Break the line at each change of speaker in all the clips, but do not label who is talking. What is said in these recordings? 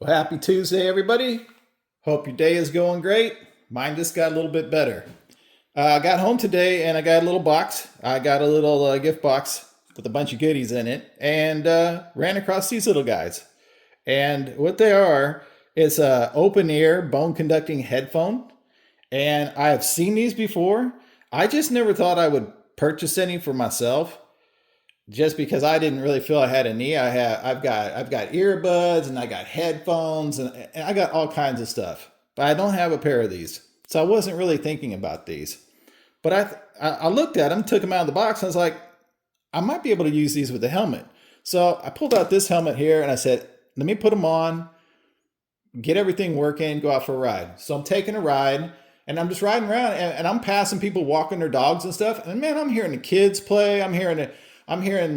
Well, happy Tuesday, everybody. Hope your day is going great. Mine just got a little bit better. I got home today and I got a little box. I got a little gift box with a bunch of goodies in it and ran across these little guys. And what they are is a open ear bone conducting headphone. And I have seen these before. I just never thought I would purchase any for myself just because I didn't really feel I had a need. I've got earbuds and I got headphones and I got all kinds of stuff, but I don't have a pair of these, so I wasn't really thinking about these. But I looked at them, took them out of the box, and I was like, I might be able to use these with a helmet. So I pulled out this helmet here and I said, let me put them on, get everything working, go out for a ride. So I'm taking a ride and I'm just riding around and I'm passing people walking their dogs and stuff. And man, I'm hearing the kids play. I'm hearing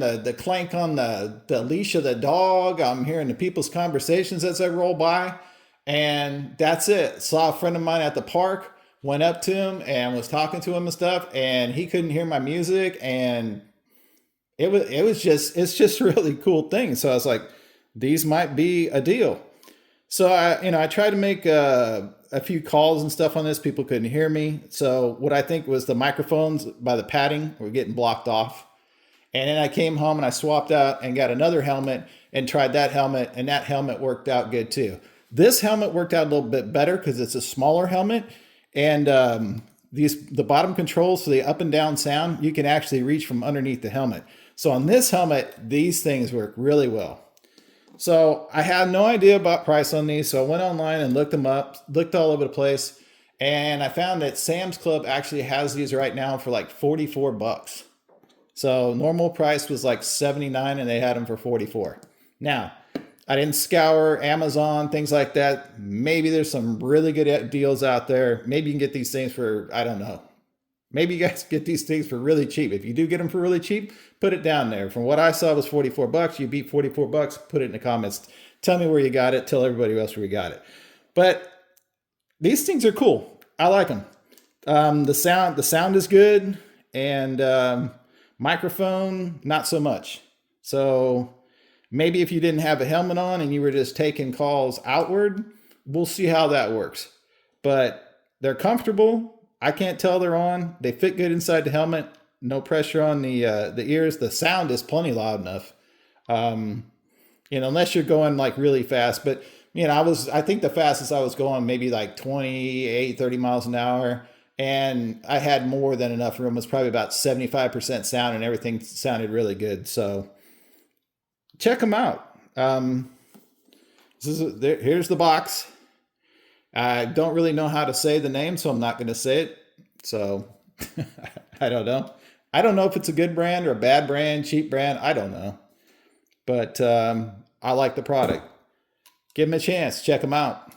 the clank on the leash of the dog. I'm hearing the people's conversations as I roll by. And that's it. Saw a friend of mine at the park, went up to him and was talking to him and stuff. And he couldn't hear my music. And it's just a really cool thing. So I was like, these might be a deal. So I tried to make a few calls and stuff on this. People couldn't hear me. So what I think was the microphones by the padding were getting blocked off. And then I came home and I swapped out and got another helmet and tried that helmet, and that helmet worked out good too. This helmet worked out a little bit better because it's a smaller helmet, and the bottom controls for the up and down sound, you can actually reach from underneath the helmet. So on this helmet, these things work really well. So I had no idea about price on these, so I went online and looked them up, looked all over the place, and I found that Sam's Club actually has these right now for like 44 bucks. So normal price was like 79 and they had them for 44. Now, I didn't scour Amazon, things like that. Maybe there's some really good deals out there. Maybe you can get these things for, I don't know. Maybe you guys get these things for really cheap. If you do get them for really cheap, put it down there. From what I saw, it was 44 bucks. You beat 44 bucks, put it in the comments. Tell me where you got it. Tell everybody else where you got it. But these things are cool. I like them. The sound is good. And microphone, not so much. So maybe if you didn't have a helmet on and you were just taking calls outward, we'll see how that works. But they're comfortable. I can't tell they're on. They fit good inside the helmet. No pressure on the ears. The sound is plenty loud enough. Unless you're going like really fast. But I think the fastest I was going maybe like 28, 30 miles an hour. And I had more than enough room. It was probably about 75% sound and everything sounded really good. So check them out. Here's the box. I don't really know how to say the name, so I'm not going to say it. So I don't know. I don't know if it's a good brand or a bad brand, cheap brand. I don't know. But I like the product. Give them a chance. Check them out.